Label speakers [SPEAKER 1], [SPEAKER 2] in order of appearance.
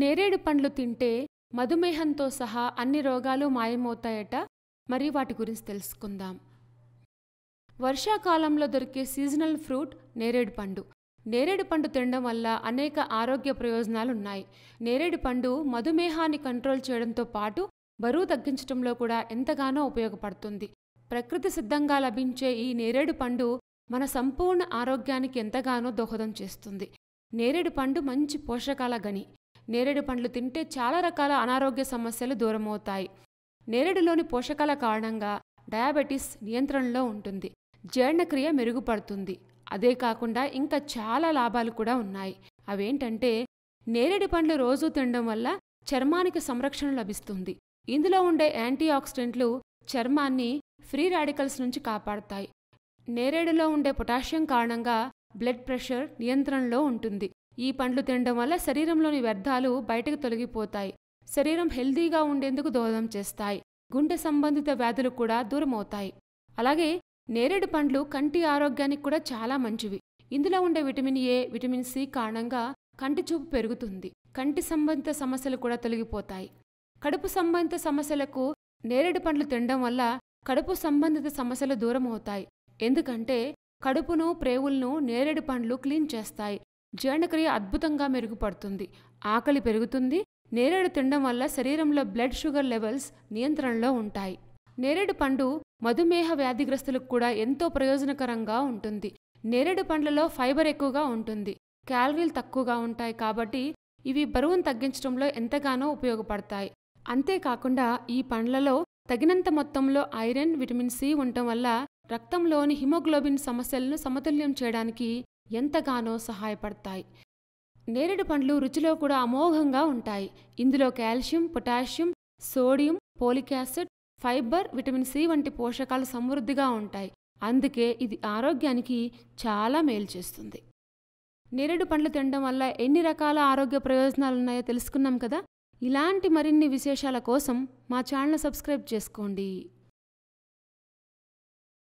[SPEAKER 1] నేరేడు పండ్లు తింటే మధుమేహంతో సహా అన్ని రోగాలు మాయమవుతాయట. మరి వాటి గురించి తెలుసుకుందాం. వర్షాకాలంలో దొరికే సీజనల్ ఫ్రూట్ నేరేడు పండు. నేరేడు పండు తినడం వల్ల అనేక ఆరోగ్య ప్రయోజనాలున్నాయి. నేరేడు పండు మధుమేహాన్ని కంట్రోల్ చేయడంతో పాటు బరువు తగ్గించడంలో కూడా ఎంతగానో ఉపయోగపడుతుంది. ప్రకృతి సిద్ధంగా లభించే ఈ నేరేడు పండు మన సంపూర్ణ ఆరోగ్యానికి ఎంతగానో దోహదం చేస్తుంది. నేరేడు పండు మంచి పోషకాల గని. నేరేడు పండ్లు తింటే చాలా రకాల అనారోగ్య సమస్యలు దూరమవుతాయి. నేరేడులోని పోషకాల కారణంగా డయాబెటీస్ నియంత్రణలో ఉంటుంది. జీర్ణక్రియ మెరుగుపడుతుంది. అదే కాకుండా ఇంకా చాలా లాభాలు కూడా ఉన్నాయి. అవేంటంటే, నేరేడు పండ్లు రోజూ తినడం వల్ల చర్మానికి సంరక్షణ లభిస్తుంది. ఇందులో ఉండే యాంటీ ఆక్సిడెంట్లు చర్మాన్ని ఫ్రీ రాడికల్స్ నుంచి కాపాడతాయి. నేరేడులో ఉండే పొటాషియం కారణంగా బ్లడ్ ప్రెషర్ నియంత్రణలో ఉంటుంది. ఈ పండ్లు తినడం వల్ల శరీరంలోని వ్యర్థాలు బయటకు తొలగిపోతాయి. శరీరం హెల్దీగా ఉండేందుకు దోహదం చేస్తాయి. గుండె సంబంధిత వ్యాధులు కూడా దూరమవుతాయి. అలాగే నేరేడు పండ్లు కంటి ఆరోగ్యానికి కూడా చాలా మంచివి. ఇందులో ఉండే విటమిన్ ఏ, విటమిన్ సి కారణంగా కంటి చూపు పెరుగుతుంది. కంటి సంబంధిత సమస్యలు కూడా తొలగిపోతాయి. కడుపు సంబంధిత సమస్యలకు నేరేడు పండ్లు తినడం వల్ల కడుపు సంబంధిత సమస్యలు దూరమవుతాయి. ఎందుకంటే కడుపును, ప్రేవులను నేరేడు పండ్లు క్లీన్ చేస్తాయి. జీర్ణక్రియ అద్భుతంగా మెరుగుపడుతుంది. ఆకలి పెరుగుతుంది. నేరేడు తినడం వల్ల శరీరంలో బ్లడ్ షుగర్ లెవెల్స్ నియంత్రణలో ఉంటాయి. నేరేడు పండు మధుమేహ వ్యాధిగ్రస్తులకు కూడా ఎంతో ప్రయోజనకరంగా ఉంటుంది. నేరేడు పండ్లలో ఫైబర్ ఎక్కువగా ఉంటుంది. క్యాలరీలు తక్కువగా ఉంటాయి కాబట్టి ఇవి బరువును తగ్గించడంలో ఎంతగానో ఉపయోగపడతాయి. అంతేకాకుండా ఈ పండ్లలో తగినంత మొత్తంలో ఐరన్, విటమిన్ సి ఉండటం వల్ల రక్తంలోని హిమోగ్లోబిన్ సమస్యలను సమతుల్యం చేయడానికి ఎంతగానో సహాయపడతాయి. నేరేడు పండ్లు రుచిలో కూడా అమోఘంగా ఉంటాయి. ఇందులో calcium, potassium, sodium, folic acid, fibre, vitamin C వంటి పోషకాలు సమృద్ధిగా ఉంటాయి. అందుకే ఇది ఆరోగ్యానికి చాలా మేలు చేస్తుంది. నేరేడు పండ్లు తినడం వల్ల ఎన్ని రకాల ఆరోగ్య ప్రయోజనాలున్నాయో తెలుసుకున్నాం కదా. ఇలాంటి మరిన్ని విశేషాల కోసం మా ఛానల్ సబ్స్క్రైబ్ చేసుకోండి.